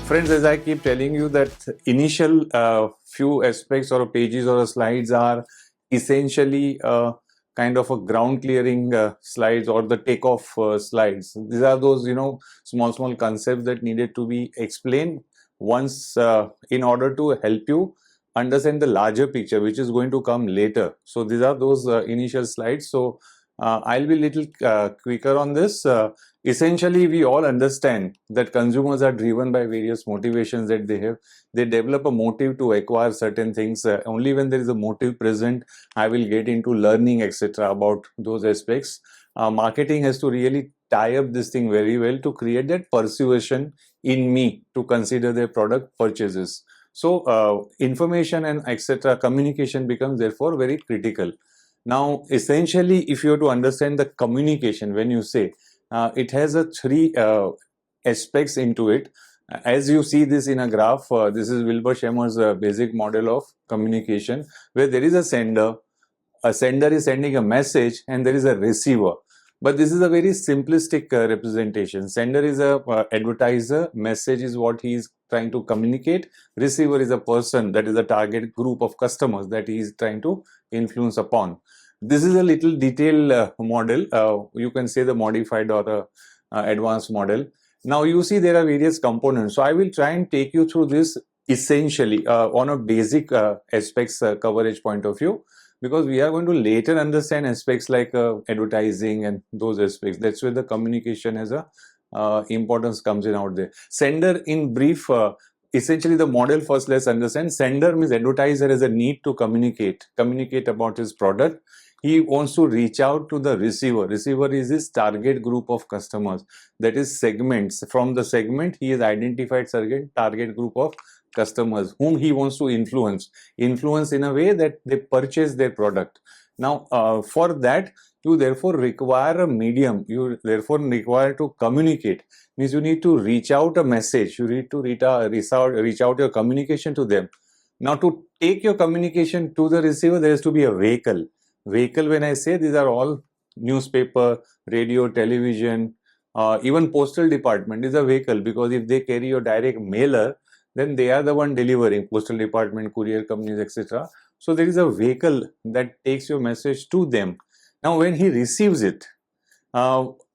Friends, as I keep telling you that initial few aspects or pages or slides are essentially kind of a ground clearing slides or the takeoff slides. These are those, small concepts that needed to be explained once in order to help you understand the larger picture, which is going to come later. So these are those initial slides. So I'll be little quicker on this. Essentially, we all understand that consumers are driven by various motivations that they have. They develop a motive to acquire certain things. Only when there is a motive present, I will get into learning, etc. about those aspects. Marketing has to really tie up this thing very well to create that persuasion in me to consider their product purchases. So information and etc. communication becomes therefore very critical. Now, essentially, if you have to understand the communication, when you say, it has a three aspects into it. As you see this in a graph, this is Wilbur Schemmer's basic model of communication, where there is a sender is sending a message, and there is a receiver. But this is a very simplistic representation. Sender is a advertiser, message is what he is trying to communicate, receiver is a person, that is a target group of customers that he is trying to influence upon. This is a little detailed model. You can say the modified or the advanced model. Now you see there are various components. So I will try and take you through this essentially on a basic aspects coverage point of view, because we are going to later understand aspects like advertising and those aspects. That's where the communication has a importance comes in out there. Sender in brief, essentially the model first let's understand. Sender means advertiser has a need to communicate about his product. He wants to reach out to the receiver. Receiver is his target group of customers. That is segments. From the segment, he has identified certain target group of customers whom he wants to influence in a way that they purchase their product. Now, for that, you therefore require a medium. You therefore require to communicate. Means you need to reach out a message. You need to reach out your communication to them. Now, to take your communication to the receiver, there has to be a vehicle. Vehicle, when I say, these are all newspaper, radio, television, even postal department is a vehicle, because if they carry your direct mailer, then they are the one delivering, postal department, courier companies, etc. So there is a vehicle that takes your message to them. Now when he receives it,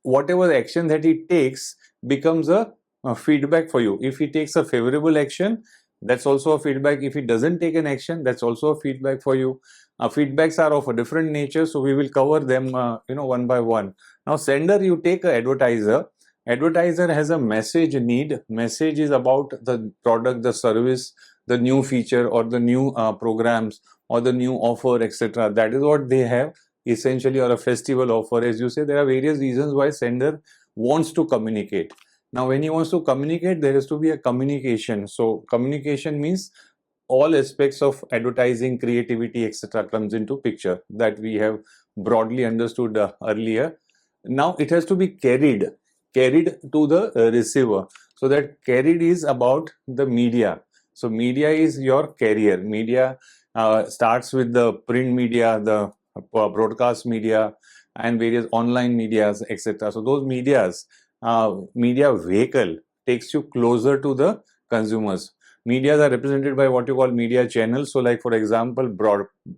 whatever action that he takes becomes a feedback for you. If he takes a favorable action, that's also a feedback. If he doesn't take an action, that's also a feedback for you. Feedbacks are of a different nature, so we will cover them one by one. Now sender, you take an advertiser. Advertiser has a message need. Message is about the product, the service, the new feature or the new programs or the new offer, etc. That is what they have essentially, or a festival offer. As you say, there are various reasons why sender wants to communicate. Now when he wants to communicate, there has to be a communication. So communication means all aspects of advertising, creativity, etc. comes into picture that we have broadly understood earlier. Now it has to be carried to the receiver. So that carried is about the media. So media is your carrier. Media starts with the print media, the broadcast media, and various online medias, etc. So those medias, media vehicle takes you closer to the consumers. Medias are represented by what you call media channels. So like for example,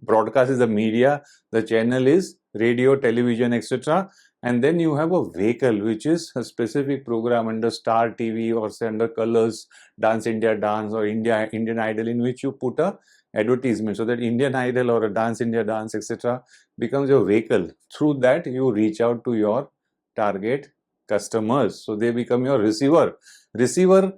broadcast is the media, the channel is radio, television, etc. And then you have a vehicle, which is a specific program under Star TV or say under Colors, Dance India Dance or Indian Idol, in which you put a advertisement. So that Indian Idol or a Dance India Dance, etc. becomes your vehicle. Through that, you reach out to your target customers. So they become your receiver. Receiver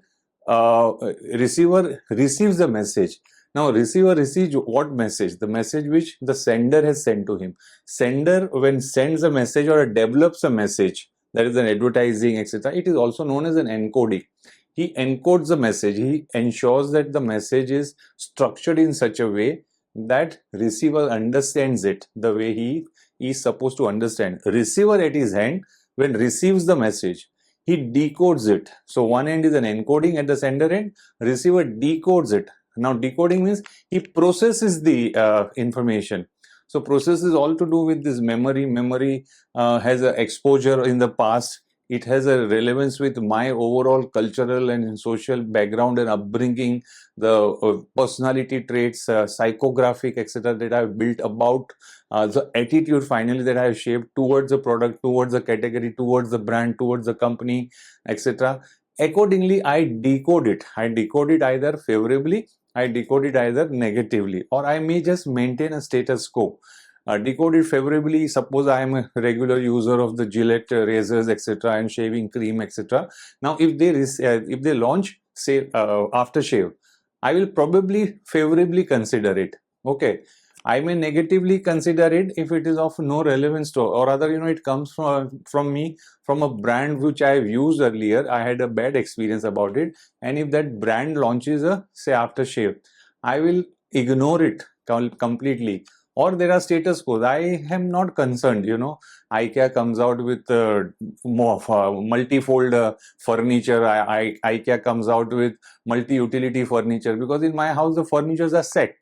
receives the message. Now receiver receives what message? The message which the sender has sent to him. Sender, when sends a message or develops a message, that is an advertising, etc., it is also known as an encoding. He encodes the message. He ensures that the message is structured in such a way that receiver understands it the way he is supposed to understand. Receiver at his hand, when receives the message, he decodes it. So one end is an encoding at the sender end, receiver decodes it. Now decoding means he processes the information. So process is all to do with this memory. Memory has an exposure in the past. it has a relevance with my overall cultural and social background and upbringing, the personality traits, psychographic, etc., that I've built about the attitude finally that I've shaped towards the product, towards the category, towards the brand, towards the company, etc. Accordingly, I decode it. I decode it either favorably, I decode it either negatively, or I may just maintain a status quo. Decode it favorably. Suppose I am a regular user of the Gillette razors, etc., and shaving cream, etc. Now, if they launch, say, aftershave, I will probably favorably consider it. Okay, I may negatively consider it if it is of no relevance to, or rather, it comes from me, from a brand which I have used earlier. I had a bad experience about it, and if that brand launches a, say, aftershave, I will ignore it completely. Or there are status quos. I am not concerned. IKEA comes out with more multi-fold furniture. IKEA comes out with multi-utility furniture, because in my house the furnitures are set.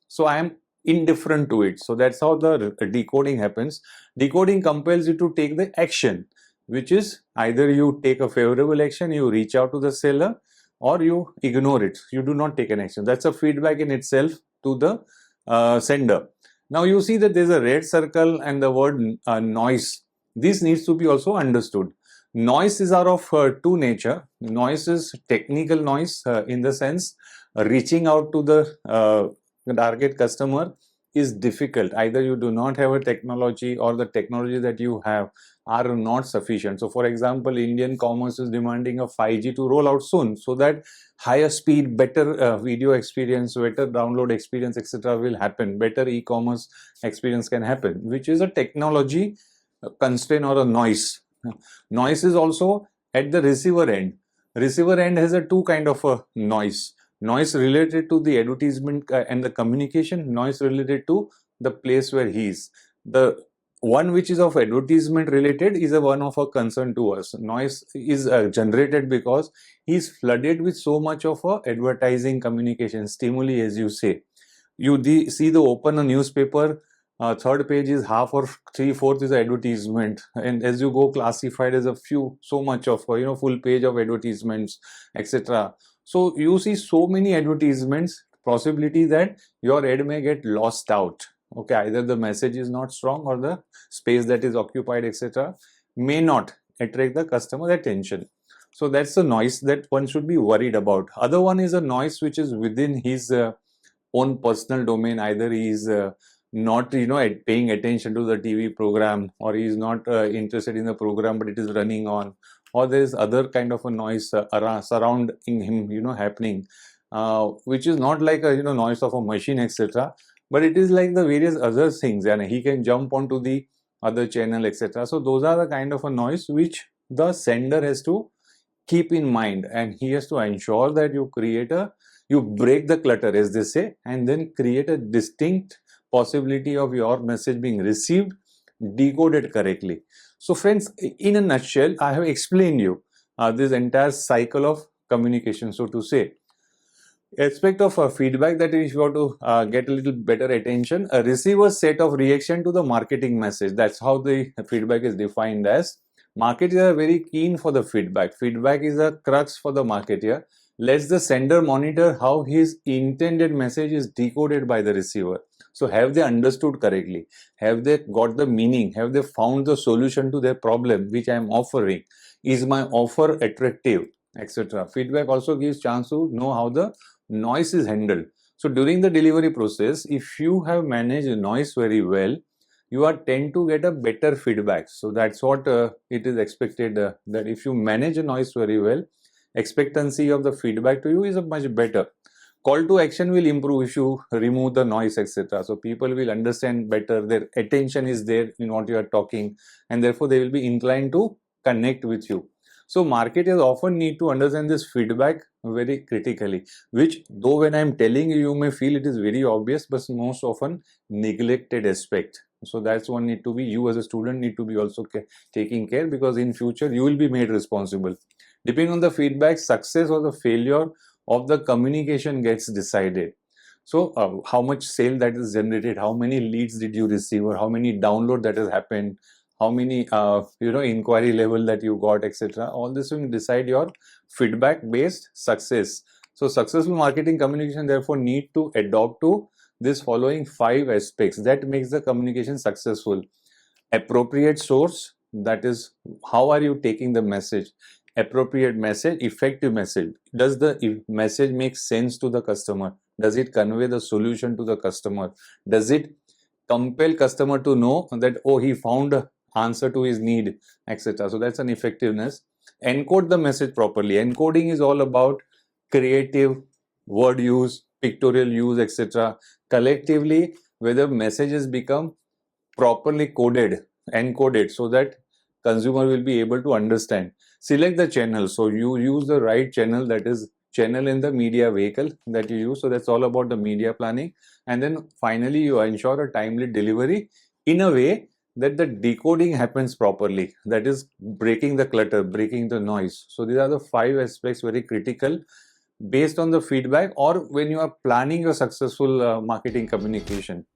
So I am indifferent to it. So that's how the decoding happens. Decoding compels you to take the action, which is either you take a favorable action, you reach out to the seller, or you ignore it. You do not take an action. That's a feedback in itself to the sender. Now you see that there's a red circle and the word noise. This needs to be also understood. Noise is of two nature. Noise is technical noise, in the sense reaching out to the target customer is difficult. Either you do not have a technology, or the technology that you have are not sufficient. So for example, Indian commerce is demanding a 5G to roll out soon, so that higher speed, better video experience, better download experience, etc. will happen. Better e-commerce experience can happen, which is a technology constraint or a noise. Noise is also at the receiver end. Receiver end has a two kind of a noise. Noise related to the advertisement and the communication, noise related to the place where he is. The one which is of advertisement related is a one of a concern to us. Noise is generated because he is flooded with so much of a advertising communication stimuli, as you say. You see the open a newspaper, third page is half or 3/4 is advertisement, and as you go classified as a few, so much of full page of advertisements, etc. So you see so many advertisements, possibility that your ad may get lost out. Okay, either the message is not strong, or the space that is occupied, etc., may not attract the customer's attention. So that's the noise that one should be worried about. Other one is a noise which is within his own personal domain. Either he is not paying attention to the TV program, or he is not interested in the program but it is running on, or there is other kind of a noise surrounding him happening, which is not like a noise of a machine, etc., but it is like the various other things, and he can jump onto the other channel, etc. So those are the kind of a noise which the sender has to keep in mind, and he has to ensure that you break the clutter, as they say, and then create a distinct possibility of your message being received, decoded correctly. So friends, in a nutshell, I have explained you this entire cycle of communication, so to say. Aspect of feedback, that if you want to get a little better attention, a receiver's set of reaction to the marketing message. That's how the feedback is defined as. Marketers are very keen for the feedback. Feedback is a crux for the marketer. Lets the sender monitor how his intended message is decoded by the receiver. So have they understood correctly? Have they got the meaning? Have they found the solution to their problem which I am offering? Is my offer attractive, etc.? Feedback also gives chance to know how the noise is handled. So during the delivery process, if you have managed noise very well, you are tend to get a better feedback. So that's what it is expected, that if you manage a noise very well, expectancy of the feedback to you is much better. Call to action will improve if you remove the noise, etc. So people will understand better, their attention is there in what you are talking, and therefore they will be inclined to connect with you. So marketers often need to understand this feedback very critically, which though when I am telling you, you may feel it is very obvious, but most often neglected aspect. So that's one need to be, you as a student need to be also taking care, because in future you will be made responsible. Depending on the feedback, success or the failure of the communication gets decided. So how much sale that is generated, how many leads did you receive, or how many download that has happened, how many inquiry level that you got, etc. All this will decide your feedback based success. So successful marketing communication therefore need to adopt to this following 5 aspects that makes the communication successful. Appropriate source, that is how are you taking the message. Appropriate message, effective message, does the message make sense to the customer, does it convey the solution to the customer, does it compel customer to know that, oh, he found a answer to his need, etc. So that's an effectiveness. Encode the message properly. Encoding is all about creative word use, pictorial use, etc. Collectively, whether messages become properly coded, encoded, so that consumer will be able to understand. Select the channel. So you use the right channel, that is channel in the media vehicle that you use. So that's all about the media planning. And then finally, you ensure a timely delivery in a way that the decoding happens properly. That is breaking the clutter, breaking the noise. So these are the 5 aspects very critical based on the feedback or when you are planning a successful marketing communication.